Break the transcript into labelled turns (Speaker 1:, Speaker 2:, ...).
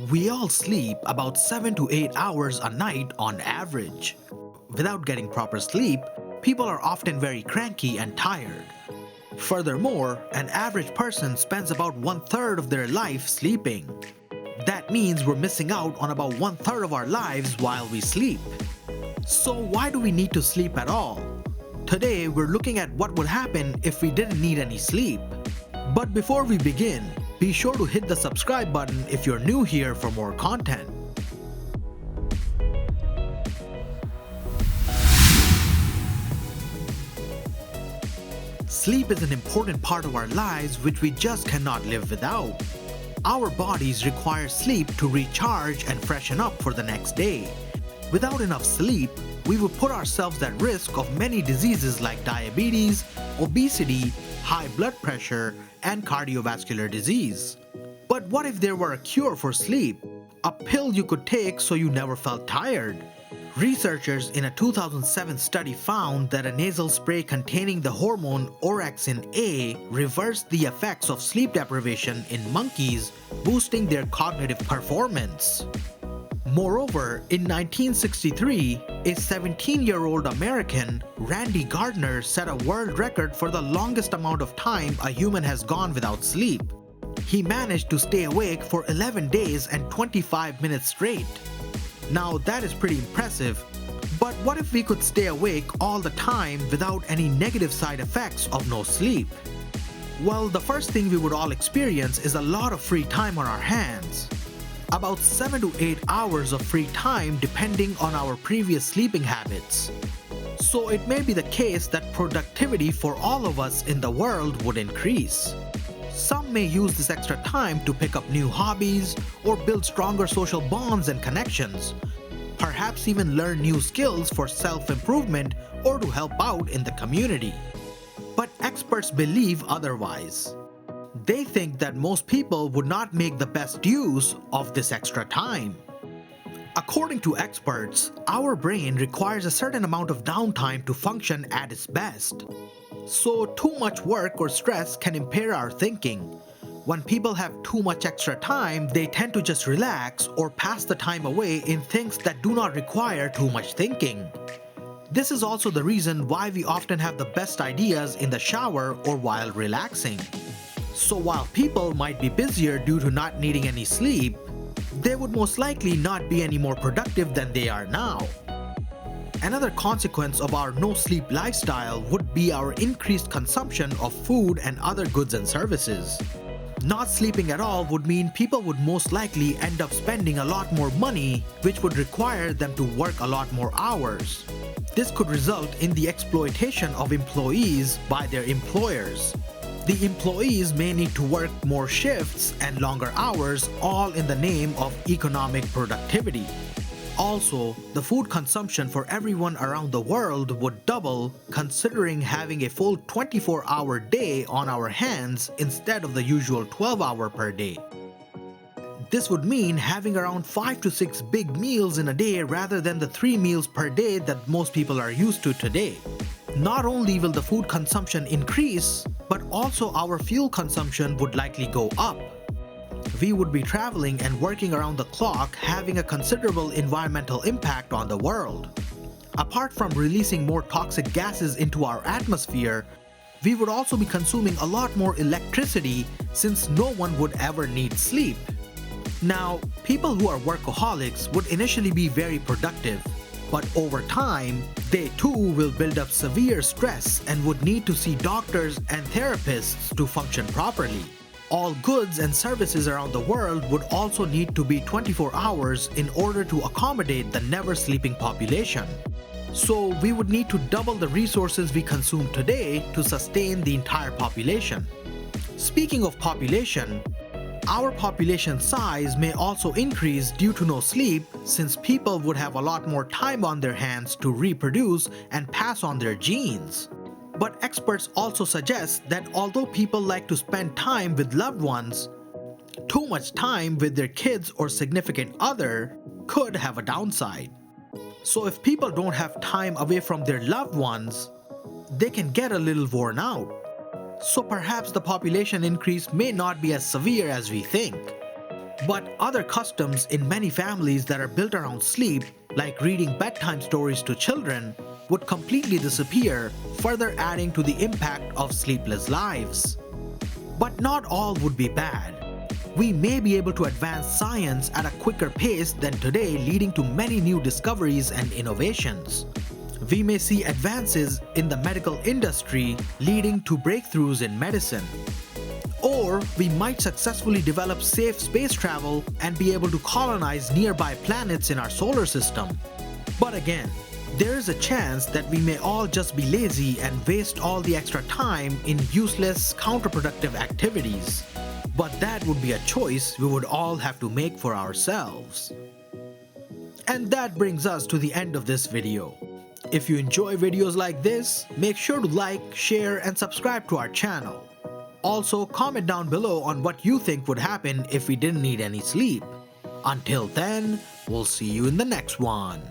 Speaker 1: We all sleep about 7 to 8 hours a night on average. Without getting proper sleep, people are often very cranky and tired. Furthermore, an average person spends about one-third of their life sleeping. That means we're missing out on about one-third of our lives while we sleep. So why do we need to sleep at all? Today, we're looking at what would happen if we didn't need any sleep. But before we begin, be sure to hit the subscribe button if you're new here for more content. Sleep is an important part of our lives which we just cannot live without. Our bodies require sleep to recharge and freshen up for the next day. Without enough sleep, we would put ourselves at risk of many diseases like diabetes, obesity, high blood pressure, and cardiovascular disease. But what if there were a cure for sleep? A pill you could take so you never felt tired? Researchers in a 2007 study found that a nasal spray containing the hormone orexin A reversed the effects of sleep deprivation in monkeys, boosting their cognitive performance. Moreover, in 1963, a 17-year-old American, Randy Gardner, set a world record for the longest amount of time a human has gone without sleep. He managed to stay awake for 11 days and 25 minutes straight. Now that is pretty impressive, but what if we could stay awake all the time without any negative side effects of no sleep? Well, the first thing we would all experience is a lot of free time on our hands. About 7 to 8 hours of free time depending on our previous sleeping habits. So it may be the case that productivity for all of us in the world would increase. Some may use this extra time to pick up new hobbies or build stronger social bonds and connections. Perhaps even learn new skills for self-improvement or to help out in the community. But experts believe otherwise. They think that most people would not make the best use of this extra time. According to experts, our brain requires a certain amount of downtime to function at its best. So too much work or stress can impair our thinking. When people have too much extra time, they tend to just relax or pass the time away in things that do not require too much thinking. This is also the reason why we often have the best ideas in the shower or while relaxing. So while people might be busier due to not needing any sleep, they would most likely not be any more productive than they are now. Another consequence of our no-sleep lifestyle would be our increased consumption of food and other goods and services. Not sleeping at all would mean people would most likely end up spending a lot more money, which would require them to work a lot more hours. This could result in the exploitation of employees by their employers. The employees may need to work more shifts and longer hours, all in the name of economic productivity. Also, the food consumption for everyone around the world would double, considering having a full 24-hour day on our hands instead of the usual 12-hour per day. This would mean having around 5 to 6 big meals in a day rather than the 3 meals per day that most people are used to today. Not only will the food consumption increase, but also our fuel consumption would likely go up. We would be traveling and working around the clock, having a considerable environmental impact on the world. Apart from releasing more toxic gases into our atmosphere, we would also be consuming a lot more electricity since no one would ever need sleep. Now, people who are workaholics would initially be very productive, but over time, they too will build up severe stress and would need to see doctors and therapists to function properly. All goods and services around the world would also need to be 24 hours in order to accommodate the never-sleeping population. So we would need to double the resources we consume today to sustain the entire population. Speaking of population, our population size may also increase due to no sleep, since people would have a lot more time on their hands to reproduce and pass on their genes. But experts also suggest that although people like to spend time with loved ones, too much time with their kids or significant other could have a downside. So if people don't have time away from their loved ones, they can get a little worn out. So perhaps the population increase may not be as severe as we think. But other customs in many families that are built around sleep, like reading bedtime stories to children, would completely disappear, further adding to the impact of sleepless lives. But not all would be bad. We may be able to advance science at a quicker pace than today, leading to many new discoveries and innovations. We may see advances in the medical industry leading to breakthroughs in medicine. Or we might successfully develop safe space travel and be able to colonize nearby planets in our solar system. But again, there is a chance that we may all just be lazy and waste all the extra time in useless, counterproductive activities. But that would be a choice we would all have to make for ourselves. And that brings us to the end of this video. If you enjoy videos like this, make sure to like, share, and subscribe to our channel. Also, comment down below on what you think would happen if we didn't need any sleep. Until then, we'll see you in the next one.